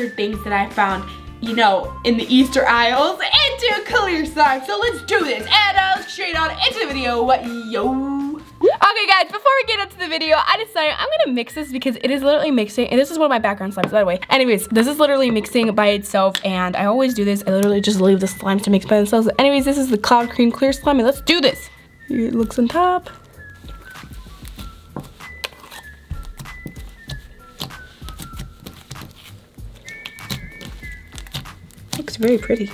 textured things that I found, you know, in the Easter aisles into clear slime. So let's do this and straight on into the video. Yo. Okay guys, before we get into the video, I decided I'm gonna mix this because it is literally mixing, and this is one of my background slimes, by the way. Anyways, this is literally mixing by itself, and I always do this. I literally just leave the slimes to mix by themselves. Anyways, this is the Cloud Cream Clear Slime, and let's do this. Here it looks on top. Looks very pretty.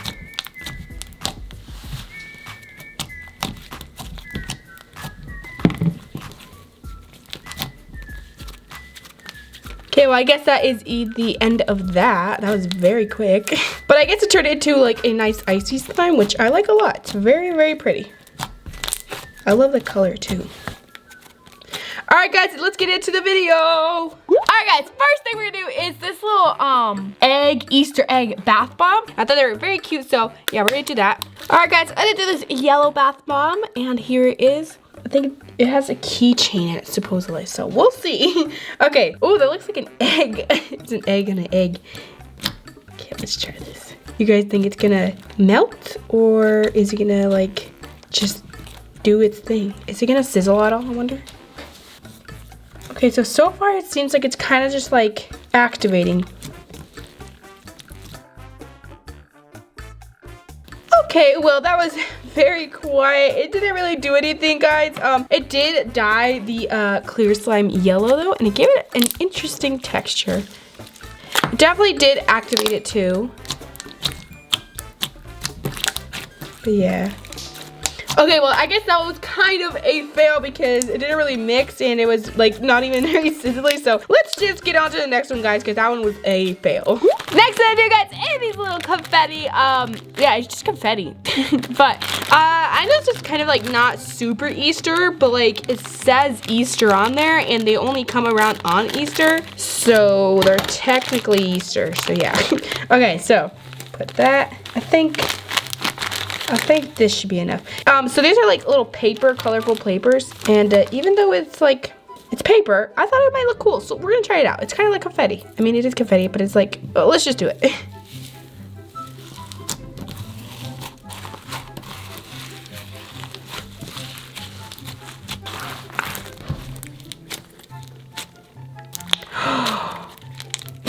Okay, well, I guess that is the end of that. That was very quick. But I guess it turned into like a nice icy slime, which I like a lot. It's very, very pretty. I love the color too. All right, guys, let's get into the video. All right, guys, first thing we're gonna do is this little Easter egg bath bomb. I thought they were very cute, so yeah, we're gonna do that. All right, guys, I'm gonna do this yellow bath bomb, and here it is. I think it has a keychain in it, supposedly, so we'll see. Okay, oh, that looks like an egg. It's an egg and an egg. Okay, let's try this. You guys think it's gonna melt, or is it gonna, like, just do its thing? Is it gonna sizzle at all, I wonder? Okay, so far it seems like it's kind of just, like, activating. Okay, well, that was very quiet. It didn't really do anything, guys. It did dye the clear slime yellow, though, and it gave it an interesting texture. It definitely did activate it, too. But, yeah. Okay, well, I guess that was kind of a fail because it didn't really mix and it was like not even very sizzly. So let's just get on to the next one, guys, because that one was a fail. Next thing I do, guys, is these little confetti. Yeah, it's just confetti. But I know it's just kind of like not super Easter, but like it says Easter on there and they only come around on Easter. So they're technically Easter. So yeah. Okay, so put that. I think this should be enough. So these are like little paper, colorful papers. And even though it's like, it's paper, I thought it might look cool. So we're gonna try it out. It's kind of like confetti. I mean, it is confetti, but it's like, oh, let's just do it.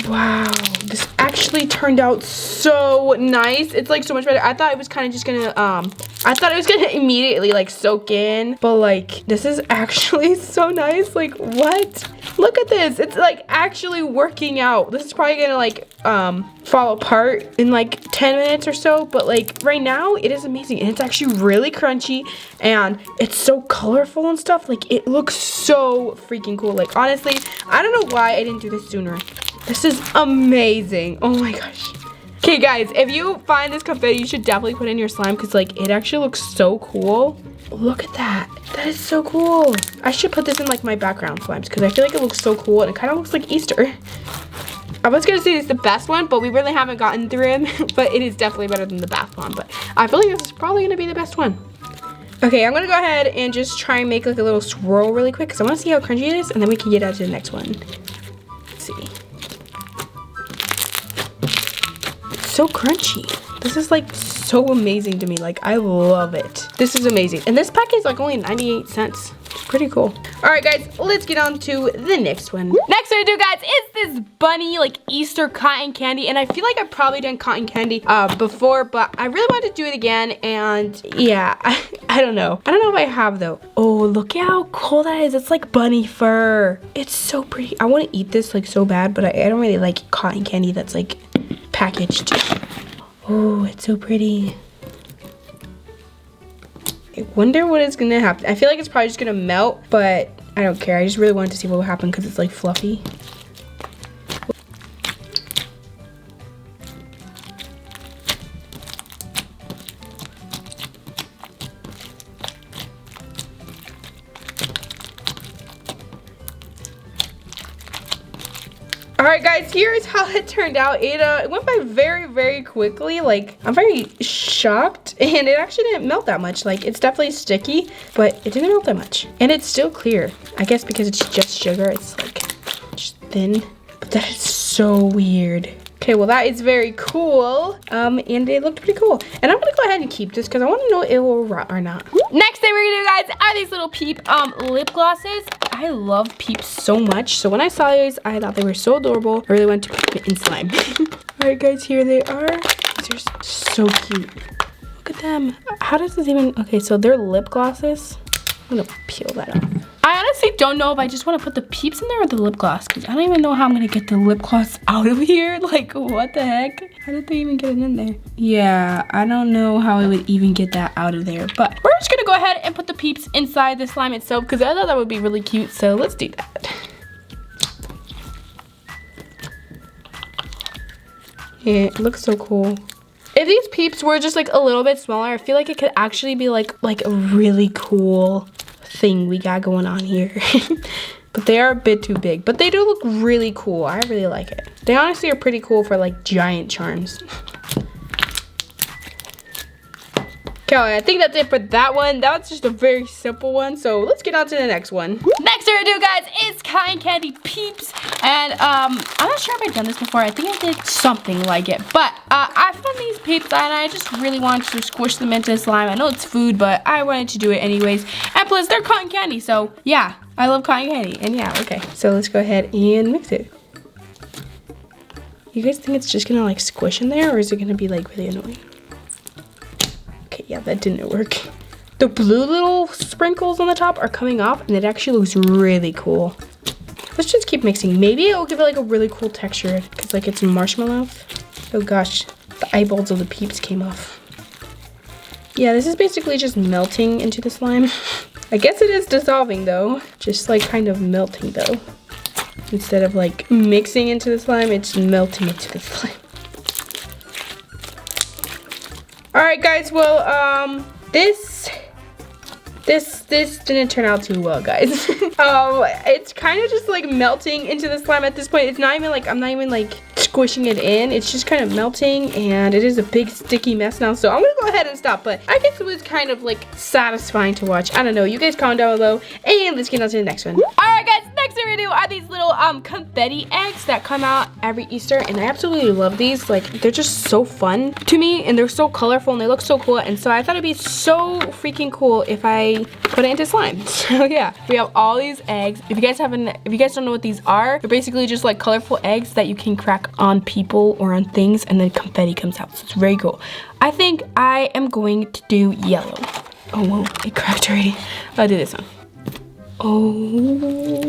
Wow, this actually turned out so nice. It's like so much better. I thought it was kind of just gonna, I thought it was gonna immediately like soak in, but like this is actually so nice. Like what? Look at this. It's like actually working out. This is probably gonna like fall apart in like 10 minutes or so, but like right now it is amazing and it's actually really crunchy and it's so colorful and stuff. Like it looks so freaking cool. Like honestly, I don't know why I didn't do this sooner. This is amazing. Oh my gosh. Okay guys, if you find this confetti, you should definitely put it in your slime because like it actually looks so cool. Look at that. That is so cool. I should put this in like my background slimes because I feel like it looks so cool and it kind of looks like Easter. I was gonna say it's the best one, but we really haven't gotten through him. But it is definitely better than the bath one. But I feel like this is probably gonna be the best one. Okay, I'm gonna go ahead and just try and make like a little swirl really quick because I want to see how crunchy it is, and then we can get out to the next one. Let's see. So crunchy. This is like so amazing to me. Like I love it. This is amazing. And this pack is like only 98 cents. It's pretty cool. All right guys, let's get on to the next one. Next thing to do, guys, is this bunny like Easter cotton candy. And I feel like I've probably done cotton candy before, but I really wanted to do it again. And yeah, I don't know. I don't know if I have though. Oh, look at how cool that is. It's like bunny fur. It's so pretty. I want to eat this like so bad, but I don't really like cotton candy that's like packaged. Oh, it's so pretty. I wonder what is gonna happen. I feel like it's probably just gonna melt, but I don't care. I just really wanted to see what would happen because it's like fluffy. Alright guys, here's how it turned out. It went by very, very quickly. Like, I'm very shocked. And it actually didn't melt that much. Like, it's definitely sticky, but it didn't melt that much. And it's still clear. I guess because it's just sugar, it's like just thin. But that is so weird. Okay, well that is very cool. And it looked pretty cool. And I'm gonna go ahead and keep this because I want to know if it will rot or not. Next thing we're gonna do, guys, are these little Peep lip glosses. I love Peeps so much. So when I saw these, I thought they were so adorable. I really went to put it in slime. All right, guys, here they are. These are so cute. Look at them. How does this even? Okay, so they're lip glosses. I'm gonna peel that off. I honestly don't know if I just want to put the Peeps in there or the lip gloss because I don't even know how I'm gonna get the lip gloss out of here. Like, what the heck? How did they even get it in there? Yeah, I don't know how I would even get that out of there. But we're just gonna go ahead and put the Peeps inside the slime itself because I thought that would be really cute. So let's do that. Yeah, it looks so cool. If these Peeps were just like a little bit smaller, I feel like it could actually be like a really cool thing we got going on here. But they are a bit too big, but they do look really cool. I really like it. They honestly are pretty cool for like giant charms. Okay, I think that's it for that one. That was just a very simple one. So let's get on to the next one. Next we're gonna do, guys, is cotton candy Peeps. And I'm not sure if I've done this before. I think I did something like it. But I found these Peeps and I just really wanted to squish them into slime. I know it's food, but I wanted to do it anyways. And plus they're cotton candy, so yeah, I love cotton candy. And yeah, okay. So let's go ahead and mix it. You guys think it's just gonna like squish in there or is it gonna be like really annoying? Okay, yeah, that didn't work. The blue little sprinkles on the top are coming off and it actually looks really cool. Let's just keep mixing. Maybe it'll give it like a really cool texture because like it's marshmallow. Oh gosh, the eyeballs of the Peeps came off. Yeah, this is basically just melting into the slime. I guess it is dissolving though. Just like kind of melting though. Instead of like mixing into the slime, it's melting into the slime. Alright guys, well, this didn't turn out too well, guys. It's kind of just like melting into the slime at this point. It's not even like, I'm not even like squishing it in. It's just kind of melting and it is a big sticky mess now. So I'm gonna go ahead and stop, but I guess it was kind of like satisfying to watch. I don't know, you guys comment down below and let's get on to the next one. Alright guys, next thing we're gonna do are these little confetti eggs that come out every Easter and I absolutely love these. Like, they're just so fun to me and they're so colorful and they look so cool, and so I thought it'd be so freaking cool if I put it into slime. So yeah, we have all these eggs. If you guys don't know what these are, they're basically just like colorful eggs that you can crack on people or on things and then confetti comes out. So it's very cool. I think I am going to do yellow. Oh whoa, it cracked already. I'll do this one. Oh,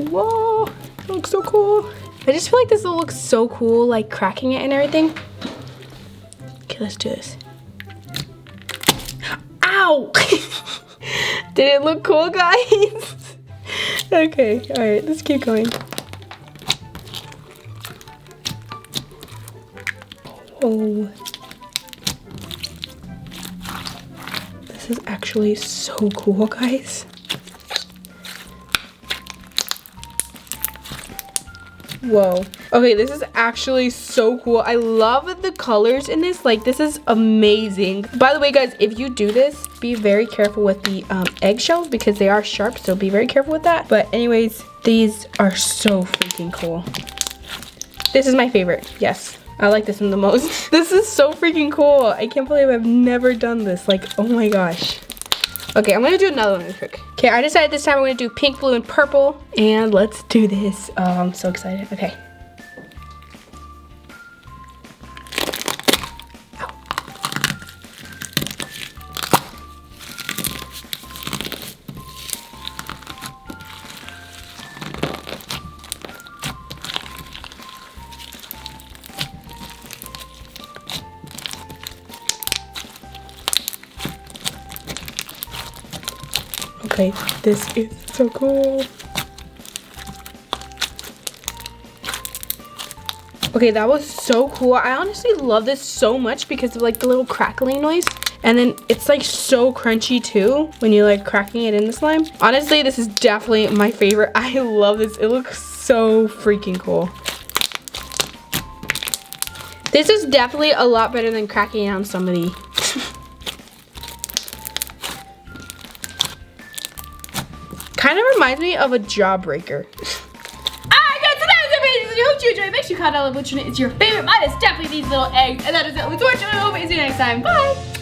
whoa, it looks so cool. I just feel like this will look so cool, like cracking it and everything. Okay, let's do this. Ow! Did it look cool, guys? Okay, all right, let's keep going. Oh. This is actually so cool, guys. Whoa. Okay, this is actually so cool. I love the colors in this. Like, this is amazing. By the way, guys, if you do this, be very careful with the eggshells because they are sharp, so be very careful with that. But anyways, these are so freaking cool. This is my favorite. Yes, I like this one the most. This is so freaking cool. I can't believe I've never done this. Like, oh my gosh. Okay, I'm gonna do another one real quick. Okay, I decided this time I'm gonna do pink, blue, and purple. And let's do this. Oh, I'm so excited. Okay. Okay, this is so cool. Okay, that was so cool. I honestly love this so much because of like the little crackling noise. And then it's like so crunchy too when you're like cracking it in the slime. Honestly, this is definitely my favorite. I love this. It looks so freaking cool. This is definitely a lot better than cracking it on somebody. Kind of reminds me of a jawbreaker. Alright guys, so that was it. hope you enjoyed. Make sure you comment down below which one is your favorite. Mine is definitely these little eggs. And that is it. Let's watch it. I hope I see you next time. Bye.